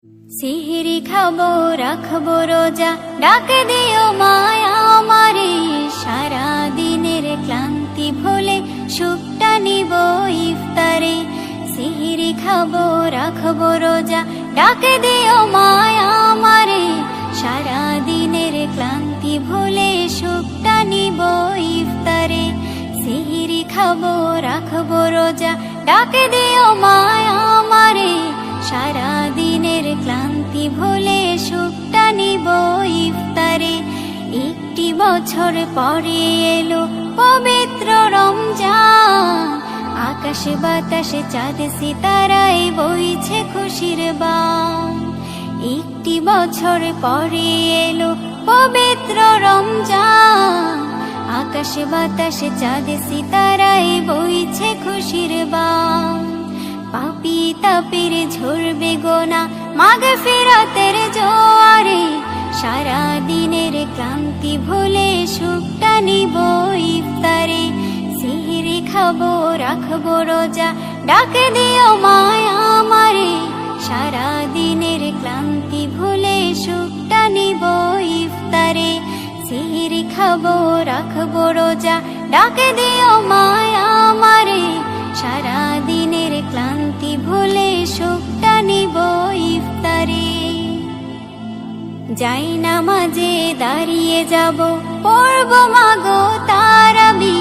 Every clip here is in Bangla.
সিহিরি খাবো রাখবো রোজা, ডাকে দিও মায়া আমারে। সারা দিনের ক্লান্তি ভুলে সুখটা নিব ইফতারে। সিহিরি খাবো রাখবো রোজা, ডাকে দিও মায়া আমারে। সারা দিনের ক্লান্তি ভুলে সুখটা নিব ইফতারে। সিহিরি খাবো রাখবো রোজা, ডাকে দিও মায়া আমারে। সারা দিনের ক্লান্তি ভুলে সুখটা নিব ইফতারে। একটি বছর পরে এলো পবিত্র রমজান, আকাশে বাতাসে চাঁদ সিতারায় বইছে খুশির বান। একটি বছর পরে এলো পবিত্র রমজান, আকাশে বাতাসে চাঁদ সিতারায় বইছে খুশির বান। পাপী তাপের ঝরবে গোনা মাগফিরাতের জোয়ারে। সারা দিনের ক্লান্তি ভুলে সুখটা নিব ইফতারে। সিহিরি খাবো রাখবো রোজা, ডাকে দিও মায়া আমারে। সারা দিনের ক্লান্তি ভুলে সুখটা নিব ইফতারে। সিহিরি খাবো রাখবো রোজা, ডাকে দিও মায়া আমারে। সারা দিনের ক্লান্তি ভুলে সুখটা নিব ইফতারে। যাই নামাজে দাঁড়িয়ে যাব, পড়ব মাগো তারাবি।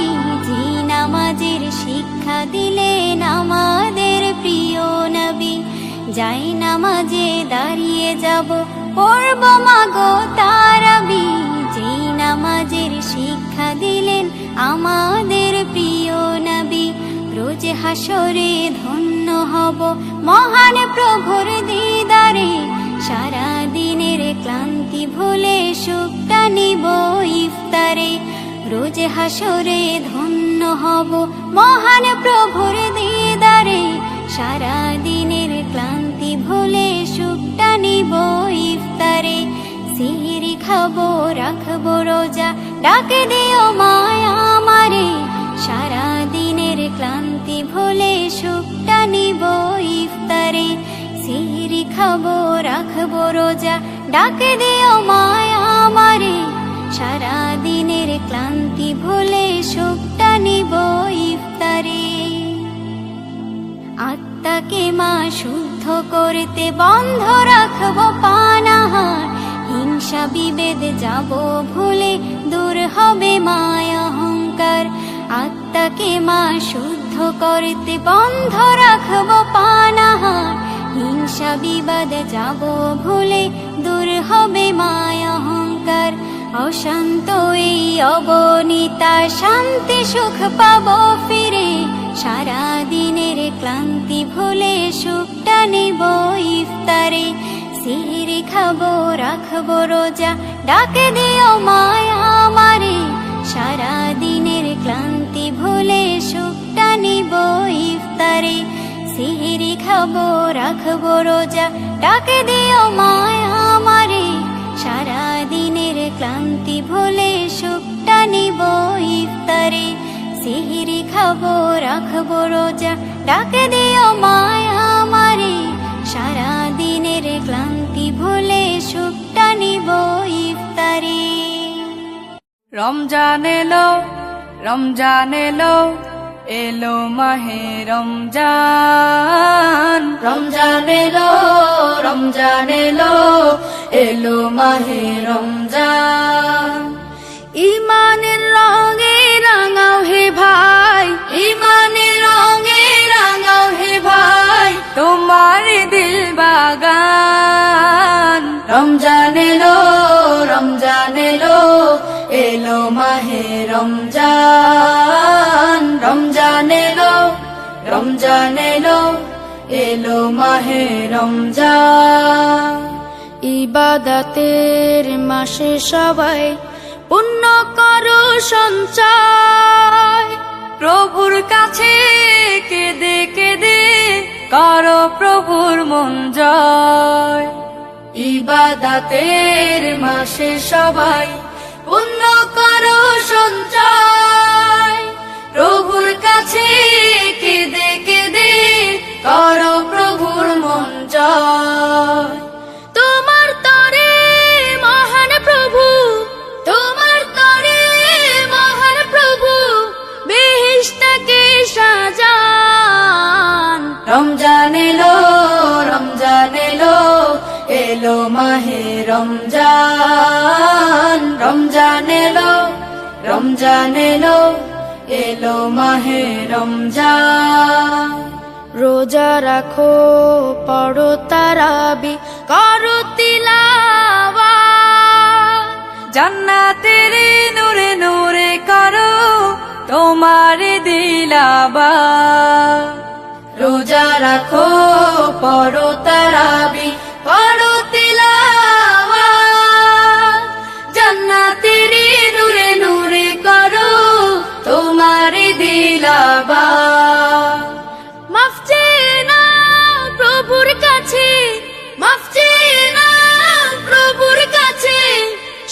জি নামাজের শিক্ষা দিলেন আমাদের প্রিয় নবী। যাই নামাজে দাঁড়িয়ে যাব, পড়ব মাগো তারাবি। জি নামাজের শিক্ষা দিলেন আমাদের প্রিয় নবী। রোজ হাসরে ধন্য হব মহান প্রভুর দিদারে। সারা দিনের ক্লান্তি ভুলে সুখটা নিব ইফতারে। রোজ হাসরে ধন্য হব মহান প্রভুর দিদারে। সারা দিনের ক্লান্তি ভুলে সুখটা নিব ইফতারে। সিহিরি খাবো রাখবো রোজা, ডাকে দিও মায়া আমারে। সারা দিনের ক্লান্তি ভুলে সুখটা নিব ইফতারে। সিহিরি খাবো রাখবো রোজা, ডাকে দিও মায়া আমারে। সারা দিনের ক্লান্তি ভুলে সুখটা নিব ইফতারে। আত্মাকে মা শুদ্ধ করতে বন্ধ রাখবো পানাহার। হিংসা বিভেদ যাব ভুলে দূর হবে মায়া অহংকার। আত্মাকে মা শুদ্ধ করতে বন্ধ রাখবো পানাহার। হিংসা বিবাদ যাব ভুলে দূর হবে মায়া অহংকার। অশান্ত এই অবনীতা শান্তি সুখ পাবো ফিরে। সারা দিনের ক্লান্তি ভুলে সুখটা নিব ইফতারে। সিহিরি খাবো রাখবো রোজা, ডাকে দিও মায়া আমারে। সারা দিনের ক্লান্তি ভুলে সুখটা নিব ইফতারে। সিহিরি খাবো রাখবো রোজা, ডাকে দিও মায়া আমারে। সারা দিনের ক্লান্তি ভুলে সুখটা নিব ইফতারে। সিহিরি খাবো রাখবো রোজা, ডাকে দিও মায়া আমারে। সারা দিনের ক্লান্তি ভুলে সুখটা নিব ইফতারে। রমজান এলো, রমজান এলো, এলো মাহে রমজান। রমজান এলো, রমজান এলো, এলো মাহে রমজান। ইমানের রঙে রাঙাও হে ভাই, ইমানের রঙে রাঙাও হে ভাই, তোমার দিল বাগান। রমজান এলো, রমজান এলো, এলো মাহে রমজান। রমজান এলো, রমজান এলো, এলো মাহে রমজান। ইবাদতের মাসে সবাই পুণ্য করো সঞ্চয়। প্রভুর কাছে কেঁদে কেঁদে করো প্রভুর মন জয়। ইবাদতের মাসে সবাই পুণ্য করো সঞ্চয়। প্রভুর কাছে কেঁদে কেঁদে করো প্রভুর মন জয়। এলো মাহে রমজান, রমজান এলো, রমজান এলো, এলো মাহে রমজান। রোজা রাখো, পড়ো তারাবি, করো তিলাওয়াত, জান্নাতের নূরে নূরে করো তোমার দিলাবাত। রোজা রাখো, পড়ো তারাবি, করো তিলাওয়াত, জান্নাতের নূরে নূরে করো তোমার দিলাবাত। মাফ চেয়ে নাও প্রভুর কাছে, মাফ চেয়ে নাও প্রভুর কাছে,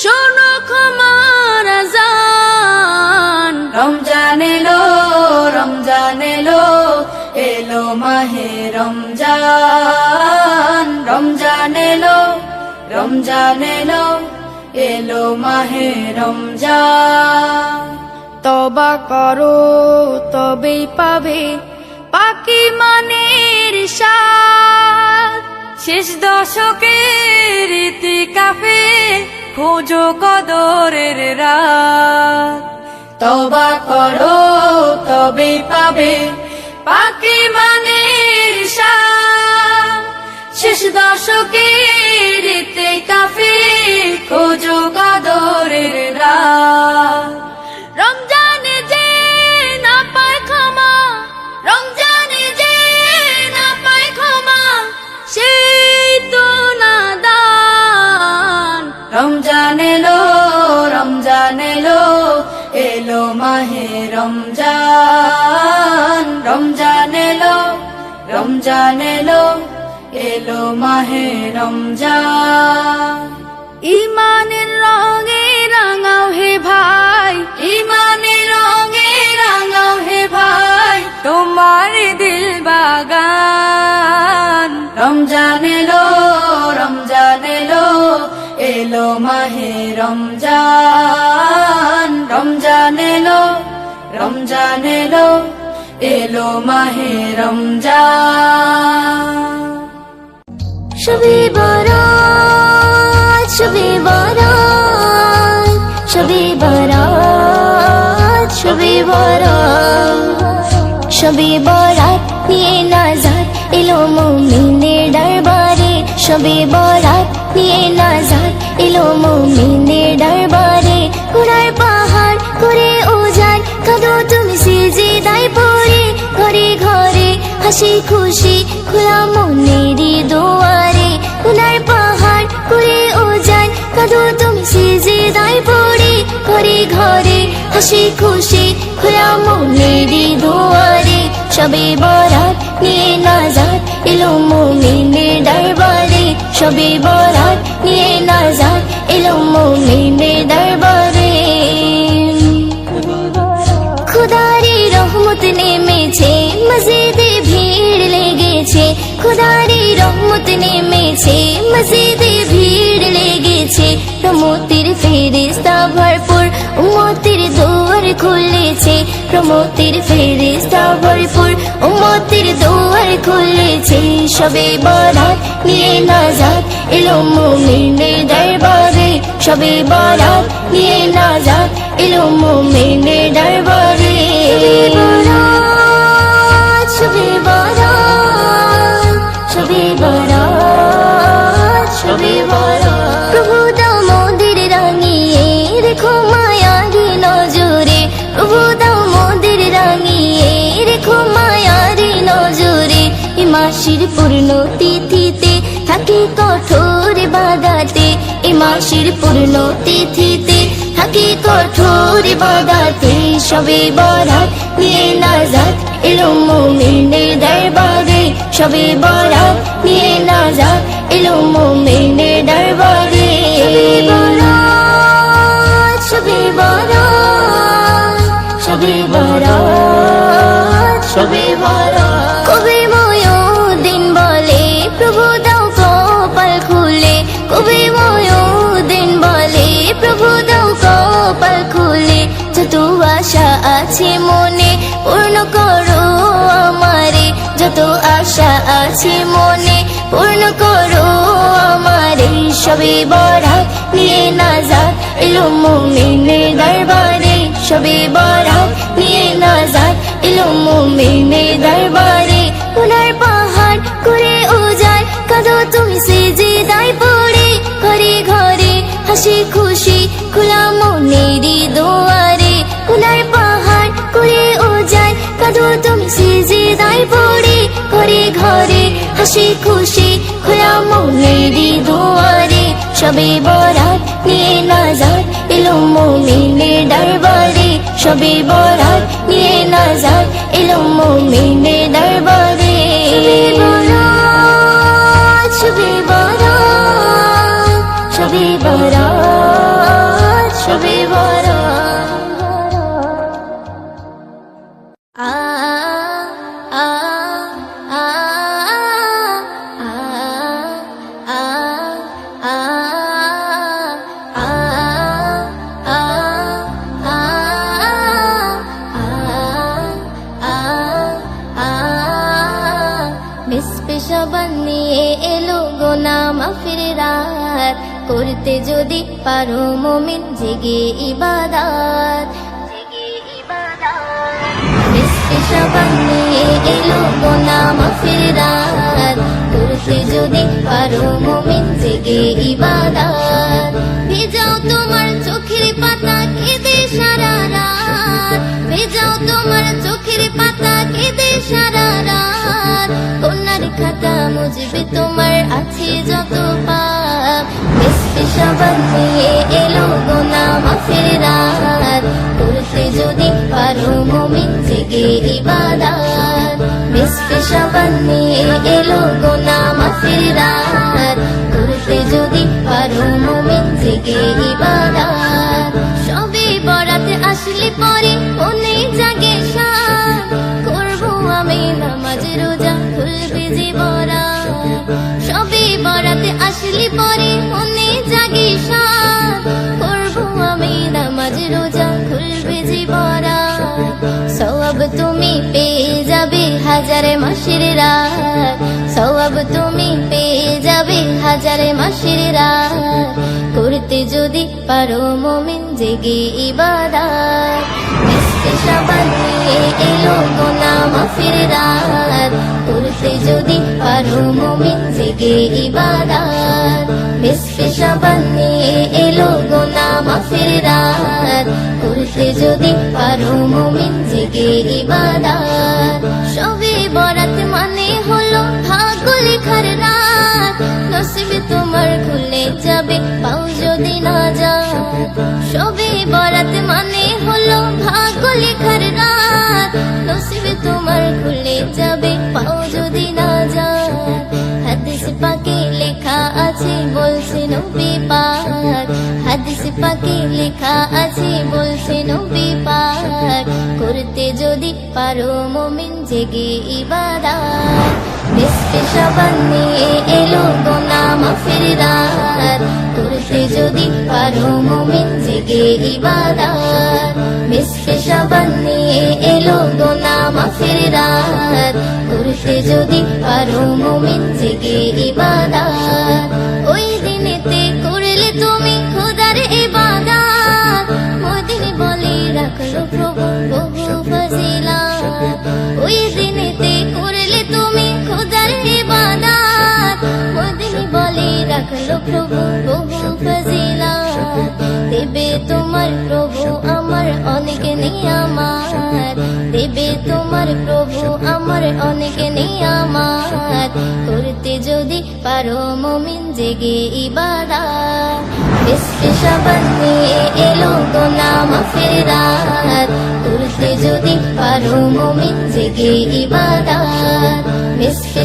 শোনো ক্ষমার আযান। রমজান এলো, রমজান এলো, এলো মাহে রমজান, রমজান এলো, রমজান এলো, এলো মাহে রমজান। তওবা করো তবেই পাবে পাকি মানের স্বাদ, শেষ দশকের ইতিকাফে খোঁজো কদরের রাত। তওবা করো তবেই পাবে পাকি মানের স্বাদ, শেষ দশকের ইতিকাফে খোঁজো কদরের রাত। রমজানে যে না পায় ক্ষমা, রমজানে যে না পায় ক্ষমা, সেই তো নাদান। রমজান এলো, রমজান এলো, এলো মাহে রমজান, রমজান এলো, রমজান এলো, এলো মাহে রমজান। ইমানের রঙে রাঙাও হে ভাই, ইমানের রঙে রাঙাও হে ভাই, তোমার দিল বাগান। রমজান এলো, রমজান এলো, এলো মাহে রমজান, রমজান এলো, রমজান এলো, এলো মাহে রমজান। শবে বরাত, শবে বরাত, শবে বরাত, শবে বরাত, শবে বরাত নিয়ে নাজাত এলো মুমিনের দরবারে, শবে বরাত নিয়ে নাজাত এলো মুমিনের দরবারে। গুনার পাহাড় করে উজান কাঁদো তুমি সিজদায় পড়ে, ঘরে ঘরে হাসি খুশি খোলা মনেরই দুয়ারে। গুনার পাহাড় করে উজান কাঁদো তুমি সিজদায় পড়ে, ঘরে ঘরে হাসি খুশি খোলা মনেরই দুয়ারে। শবে বরাত নিয়ে নাজাত এলো মুমিনের দরবারে, শবে বরাত নিয়ে নাজাত এলো মুমিনের দরবারে। খুদারি রহমত নেমেছে, মসজিদে ভিড় লেগেছে, খুদারি রহমত নেমেছে, মসজিদে ভিড় লেগেছে। রহমতের ফেরেশতা ভরপুর উম্মতের দুয়ার খুলেছে, রহমতের ফেরেশতা ভরপুর উম্মতের দুয়ার খুলেছে। শবে বরাত নিয়ে নাজাত এলো মুমিনের দরবারে, শবে বরাত নিয়ে নাজাত এলো মুমিনের দরবারে। শবে বরাত, শবে বরাত, শবে বরাত, প্রভু দাও মোদের রাঙিয়ে রেখো মায়ারি নজরে, প্রভু দাও মোদের রাঙিয়ে রেখো মায়ারি নজরে। এ মাসের পূর্ণ তিথিতে থাকি কঠোর ইবাদতে, এ মাসের পূর্ণ তিথিতে থাকি কঠোর ইবাদতে। শবে বরাত নিয়ে নাজাত এলো মুমিনের দরবারে, শবে বরাত নিয়ে নাজাত এলো মুমিনের দরবারে। শবে বরাত, শবে বরাত, শবে বরাত, কবে ময়ূদিন বলে প্রভু দাও কপাল খুলে, কবে ময়ূদিন বলে প্রভু দাও কপাল খুলে। যত আশা আছে মনে পূর্ণ করো আমারে, যত আশা আছে মনে পূর্ণ করো আমারে। শবে বরাত নিয়ে নাজাত এলো মুমিনের দরবারে শবে বরাত নিয়ে নাজাত এলো মুমিনের দরবারে গুনার পাহাড় করে উজাড় কাঁদো তুমি সিজদায় পড়ে ঘরে ঘরে হাসি খুশি খোলা মনেরই দুয়ারে গুনার পাহাড় করে উজাড় কাঁদো তুমি সিজদায় পড়ে ঘরে ঘরে হাসি খুশি খোলা মনেরই দুয়ারে শবে বরাত নিয়ে নাজাত এলো মুমিনের দরবারে শবে বরাত নিয়ে নাজাত এলো মুমিনের দরবারে শবে বরাত শবে বরাত শবে বরাত আ আ আ আ আ আ নিয়ে এলো গোনা মাফির রাত করতে যদি পারো মুমিন জেগে ইবাদত নিয়ে এলো গোনা মাফির রাত করতে যদি পারো মুমিন জেগে ইবাদত ভেজাও তোমার চোখের পাতা কেঁদে সারা রাত ভেজাও তোমার চোখের পাতা কেঁদে সারা রাত কন্যার খাতা মুজবে তোমার আছে যত পাপ সাবান নিয়ে এলো গোনা মাফের রাত করতে যদি পারো মুমিন জেগে ইবাদত সাবান নিয়ে এলো গোনা মাফের রাত করতে যদি পারো মুমিন জেগে ইবাদত সবে বরাতে আসলে পরে মনে জাগে শান করবো আমি নামাজ রোজা খুলবে জীবরাত সবে বরাতে আসলে পরে মনে জাগে শান করবো আমি নামাজ রোজা খুলবে জীবরাত সওয়াব তুমি পেয়ে যাবে হাজার মাসের রাত সওয়াব তুমি পেয়ে যাবে হাজার মাসের রাত করতে যদি পারো মুমিন জেগে ইবাদত সাবান নিয়ে এলো গোনা মাফের রাত করতে যদি পারো মুমিন জেগে ইবাদত সাবান নিয়ে এলো গোনা মাফের রাত করতে যদি পারো মুমিন জেগে ইবাদত সবে বরাত মানে হলো ভাগ্য লেখার রাত নসিবে তোমার খুলে যাবে পাও যদি না যায় সবে বরাত মানে হলো ভাগ্য লেখার রাত নসিবে তোমার খুলে যাবে পাও যদি না যায় হাদিস পাকে লেখা আছে বলছে নবী পাক হাদিস পাকে লেখা আছে বলছে নবী পাক করতে যদি পারো মুমিন জেগে ইবাদত সাবান নিয়ে এলো গোনা মাফের রাত করতে যদি পারো মুমিন জেগে ইবাদত সাবান নিয়ে এলো গোনা মাফের রাত করতে যদি পারো মুমিন জেগে ইবাদত ওই দিনেতে করলে তুমি খোদার ইবাদত মদিন বলে রাখলো প্রভু বহু ফজিলত ওই দিনেতে করলে তুমি খোদার ইবাদত মদিন বলে রাখলো প্রভু বহু ফজিলত দেবে তোমার প্রভু আমার অনেক নিয়ামত দেবে তোমার প্রভু আমার অনেক নিয়ামত করতে যদি পারো মুমিন জেগে ইবাদত সাবান নিয়ে এলো গোনা মাফের রাত করতে যদি পারো মুমিন জেগে ইবাদত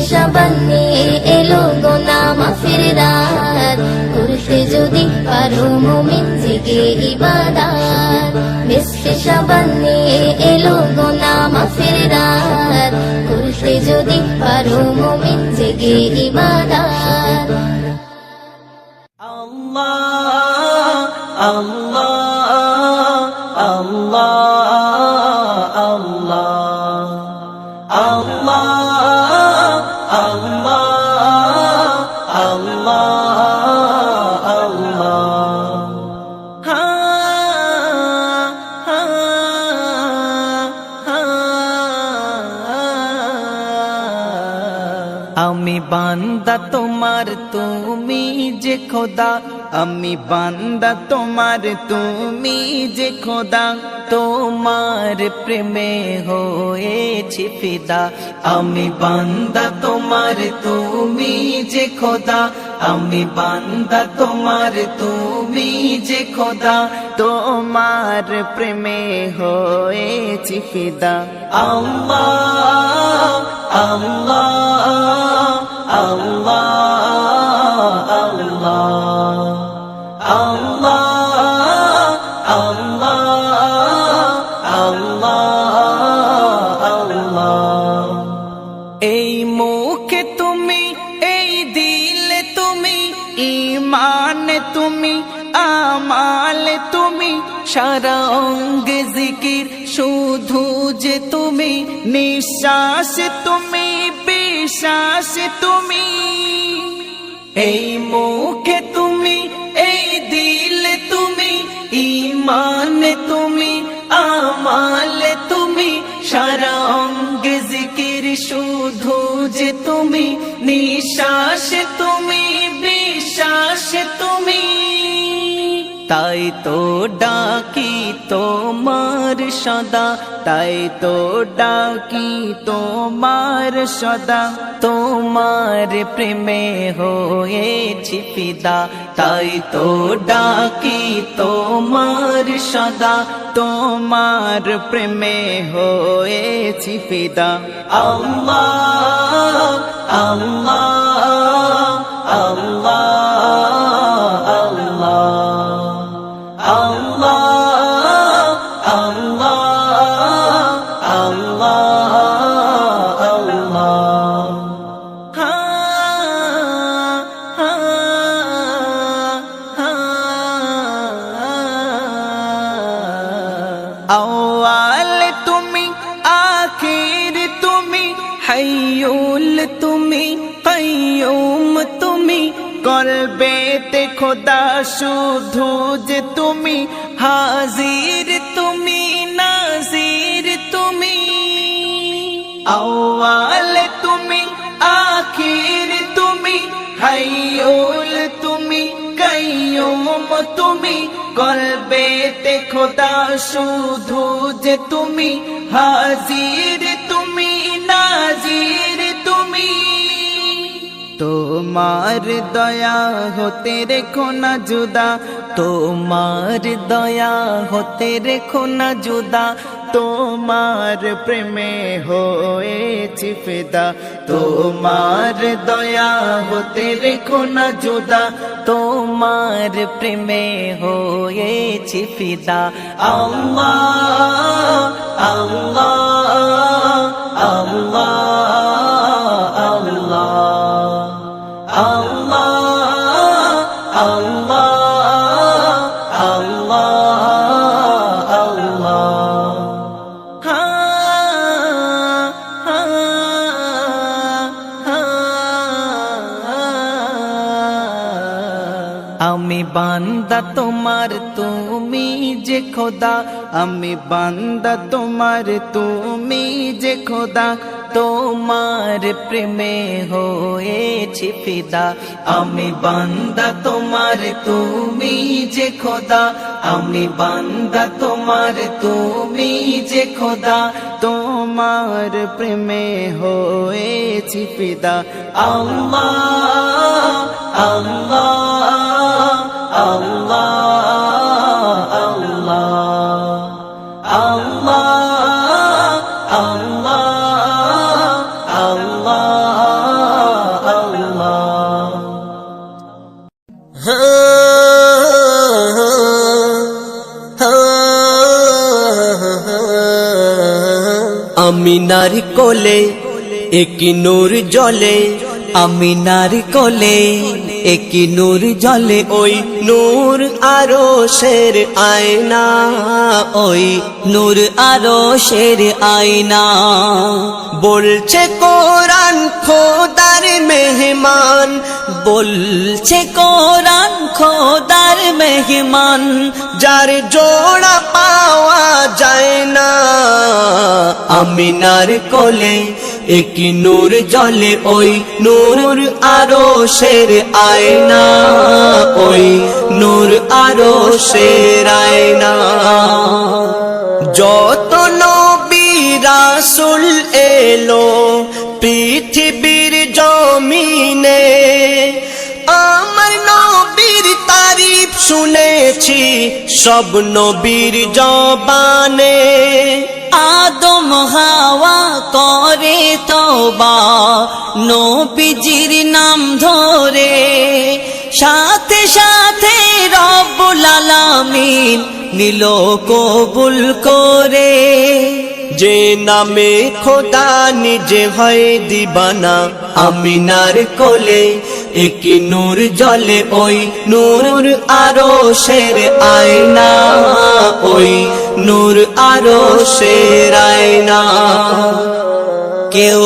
সাবান নিয়ে এলো গোনা মাফের রাত করতে যদি পারো মুমিন জেগে ইবাদত সাবান নিয়ে এলো গোনা মাফের রাত করতে যদি পারো মুমিন জেগে ইবাদত আল্লাহ আল্লাহ আল্লাহ আল্লাহ আল্লাহ আল্লাহ আল্লাহ বান্দা তোমার তুমি যে খোদা, আমি বান্দা তোমার তুমি যে খোদা, তোমার প্রেমে হয়েছি ফিদা। আমি বান্দা তোমার তুমি যে খোদা, আমি বান্দা তোমার তুমি যে খোদা, তোমার প্রেমে হয়েছি ফিদা। আল্লাহ আল্লাহ আল্লাহ আল্লাহ আল্লাহ আল্লাহ আল্লাহ। এই মুখে তুমি, এই দিলে তুমি, ঈমানে তুমি, আমালে তুমি, সারা অঙ্গে জিকির শুধু যে তুমি, নিঃশ্বাসে তুমি, বিশ্বাসে তুমি। এই মুখে তুমি, এই দিলে তুমি, ঈমানে তুমি, আমালে তুমি, সারা অঙ্গে জিকির শুধু যে তুমি, নিঃশ্বাসে তুমি, বিশ্বাসে তুমি। তাই তো ডাকি তোমার সদা, তাই তো ডাকি তোমার সদা, তোমার প্রেমে হয়েছি ফিদা। তাই তো ডাকি তোমার সদা, তোমার প্রেমে হয়েছি ফিদা। আল্লাহ আল্লাহ আল্লাহ আল্লাহ আল্লাহ আল্লাহ আল্লাহ। আওয়াল তুমি, আখির তুমি, হাইয়ুল তুমি, কাইয়ুম তুমি, কলবেতে খোদা শুধু যে তুমি, হাজির তুমি, নাজির তুমি। আউয়াল তুমি, আখির তুমি, হাইয়ুল তুমি, কাইয়ুম তুমি, কলবেতে খোদা শুধু যে তুমি, হাজির তুমি, নাজির তুমি। তোমার দয়া হতে রেখো না জুদা, তোমার দয়া হতে রেখো না জুদা, তোমার প্রেমে হয়েছি ফিদা। তোমার দয়া হতে রেখো না জুদা, তোমার প্রেমে হয়েছি ফিদা। আল্লাহ আল্লাহ আল্লাহ আল্লাহ আল্লাহ আল্লাহ আল্লাহ। আমি বান্দা তোমার তুমি যে খোদা, আমি বান্দা তোমার তুমি যে খোদা, তোমার প্রেমে হয়েছি ফিদা। আমি বান্দা তোমার তুমি যে খোদা, আমি বান্দা তোমার তুমি যে খোদা, তোমার প্রেমে হয়েছি ফিদা। আল্লাহ আল্লাহ আল্লাহ আল্লাহ আল্লাহ আল্লাহ আল্লাহ। আমি নারী কোলে একি নূর জলে, আমি নারী কোলে একি নূর জলে, ওই নূর আরশের আয়না, ওই নূর আরশের আয়না। বলছে কোরআন খোদার মেহমান, বলছে কোরআন খোদার মেহমান, যার জোড়া পাওয়া যায় না। আমিনার কোলে একই নূর জ্বলে ওই নূর আরশের আয়না, ওই নূর আরশের আয়না। যত নবী রাসূল এলো পৃথিবীর জমিনে, আমার নবীর তারিফ শুনেছি সব নবীর জবানে। আদম হাওয়া করে তওবা নবীজির নাম ধরে, সাথে সাথে রব্বুল আলামিন নিল কবুল করে। যে নামে খোদা নিজে হয় দিবানা, আমিনার কোলে একই নূর জ্বলে ওই নূর আরশের আয়না, ওই নূর আরশের আয়না। কেউ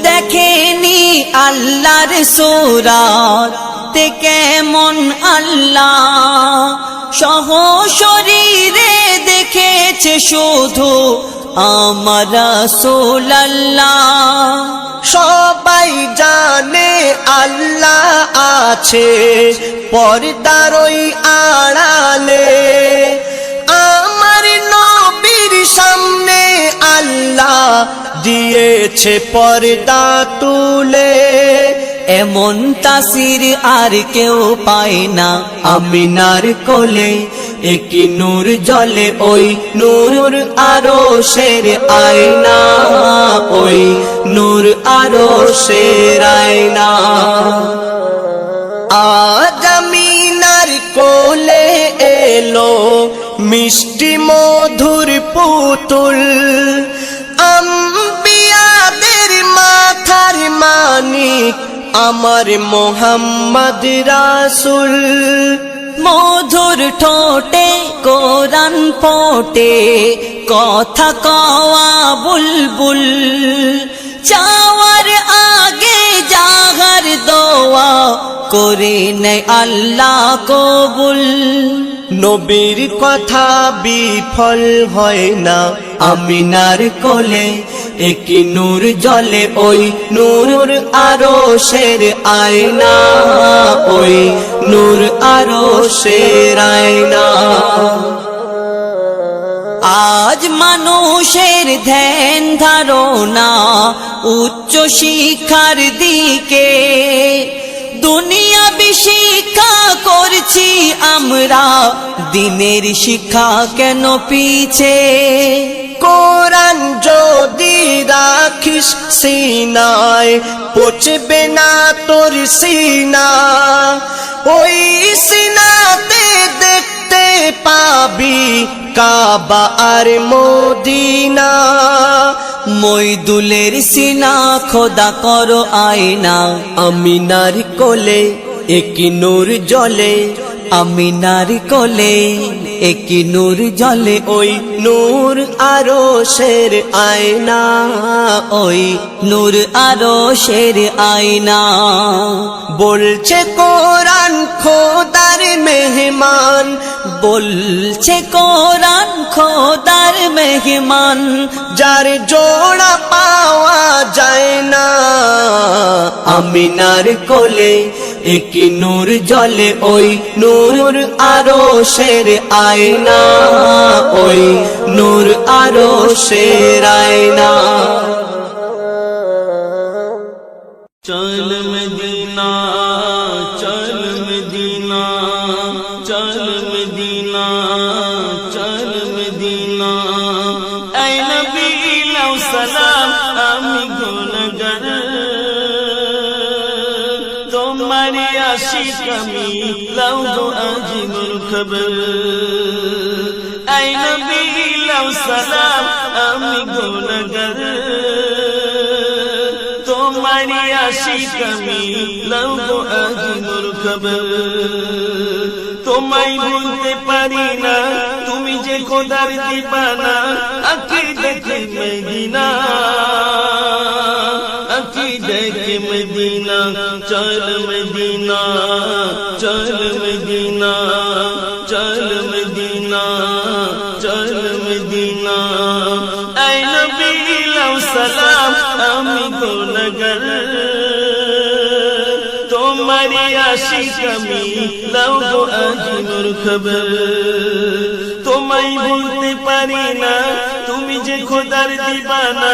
দেখেনি আল্লাহর সূরাত তে কেমন আল্লাহ, সহশরীরে দেখেছে শুধু আমার রাসূলুল্লাহ। সবাই জানে আল্লাহ আছে পর্দার ওই আড়ালে, আমার নবীর সামনে আল্লাহ দিয়েছে পর্দা তুলে। এমন তাসির আর কেউ পায় না আমিনার কোলে, একই নূর জ্বলে ওই নূর আরশের আয়না, ওই নূর আরশের আয়না। আজ আমিনার কোলে এলো মিষ্টি মধুর পুতুল, আম্বিয়াদের মাথার মানিক আমার মোহাম্মদ রাসূল। মধুর ঠোঁটে কোরআন পড়ে কথা কওয়া বুলবুল, চাওয়ার আগে জাগার দোয়া করে নেয় আল্লাহ কবুল। নবীর কথা বিফল হয় না আমিনার কোলে, একই নূর জ্বলে ওই নূর আরশের আয়না, ওই নূর আরশের আয়না। আজ মানুষের ধ্যান ধারণা উচ্চ শিক্ষার দিকে, দুনিয়াবি শিক্ষা করছি আমরা, দিনের শিক্ষা কেন পিছে? কোরআন যদি রাখিস সিনায় পচবে না তোর সিনা, ওই সিনাতে দেখতে পাবি কাবা আর মদিনা। মইদুলের সিনা খোদা করো আয়না, আমিনার কোলে একই নূর জ্বলে, আমিনার কোলে একই নূর জ্বলে ওই নূর আরশের আয়না, ওই নূর আরশের আয়না। বলছে কোরআন খোদার মেহমান, বলছে কোরআন খোদার মেহমান, যার জোড়া পাওয়া যায় না আমিনার কোলে একই নূর জ্বলে ওই নূর আরশের আয়না, ওই নূর আরশের আয়না। चल मदीना चल मदीना चल मदीना चल मदीना ऐ नबी लौ सलाम আমি গুণগার তোমারি আশিক আমি লও দো আজিবুল খবর ऐ नबी लौ सलाम আমি গুণগার তোমারি আশিক আমি লও দো আজিবুল খবর তোমায় ভুলতে পারি না তুমি যে খোদার দিবানা আকিদত মদিনা আকিদত মদিনা চল মদিনা চল মদিনা চল মদিনা চল মদিনা ऐ नबी लौ সালাম আমি গুনাহগার তোমারি আশিক আমি লাও গো আজ মোর খবর তোমায় ভুলতে পারি না তুমি যে খোদার দিবানা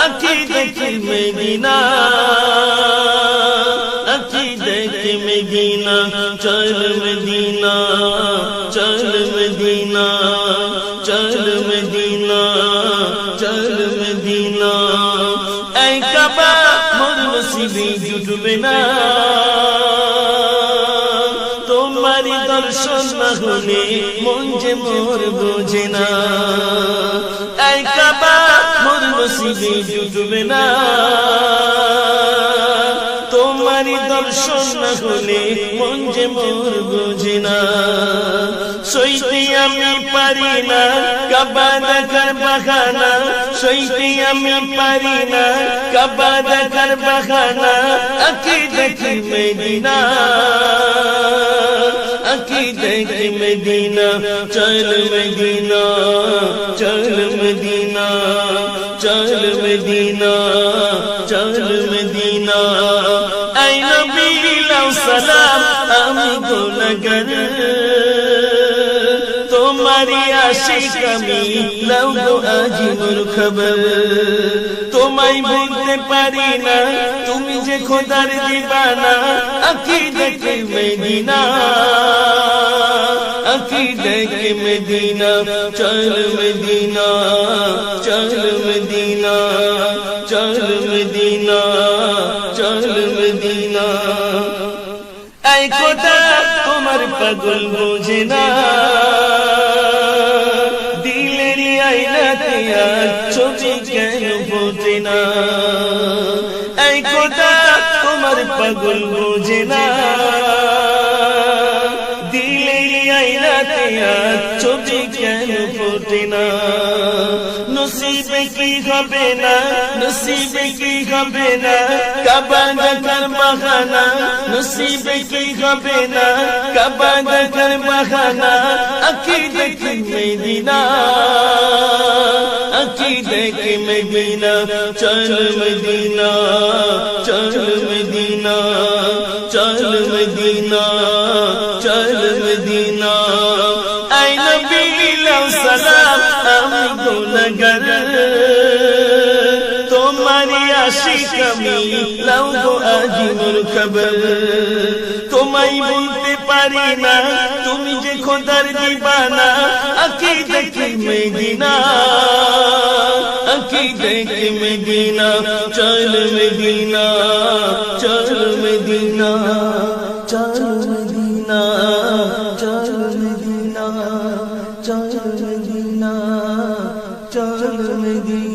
আঁখি দেখি মদিনা আঁখি দেখি মদিনা চল মদিনা চল মদিনা চল মদিনা চল মদিনা এই কাবা মোর নসিবে জুটবে না তোমারি দর্শন না হলে মন যে মোর বোঝে না এই কাবা মোর নসিবে জুটবে না তোমারি দর্শন না হলে মন যে মোর বোঝে না সইতে আমি পারি না কাবা দেখার বাহানা সইতে আমি পারি না কাবা দেখার বাহানা আঁখি দেখি মদিনা আঁখি দেখি মদিনা চল মদিনা চল মদিনা চল মদিনা চল মদিনা এই নবী লাও সালাম আমি গুনাহগার তোমারি আশিক আমি লাও গো আজ মোর খবর তোমায় ভুলতে পারি না তুমি যে খোদার দিবানা আঁখি দেখি মদিনা আঁখি দেখি মদিনা চল মদিনা চল মদিনা চল মদিনা চল মদিনা এই খোদা তোমার পাগল বোঝে না দিলেরই আইনাতে আর ছবি কেন ফোটে না এই খোদা তোমার পাগল বোঝে না দিলেরই আইনাতে আর ছবি কেন ফোটে না নসিবে কি হবে না নসিবে কি হবে না কাবা দেখার বাহানা নসিবে কি হবে না কাবা দেখার বাহানা আঁখি দেখি মদিনা আঁখি দেখি মদিনা চল মদিনা চল মদিনা চল মদিনা চল মদিনা এই নবী লাও সালাম আমি গুনাহগার তোমারি আশিক আমি লাও গো আজ মোর খবর তোমায় ভুলতে পারি না তুমি যে খোদার দিবানা আঁখি দেখি মদিনা আঁখি দেখি মদিনা চল মদিনা চল মদিনা চল মদিনা চল মদিনা চল মদিনা চল মদিনা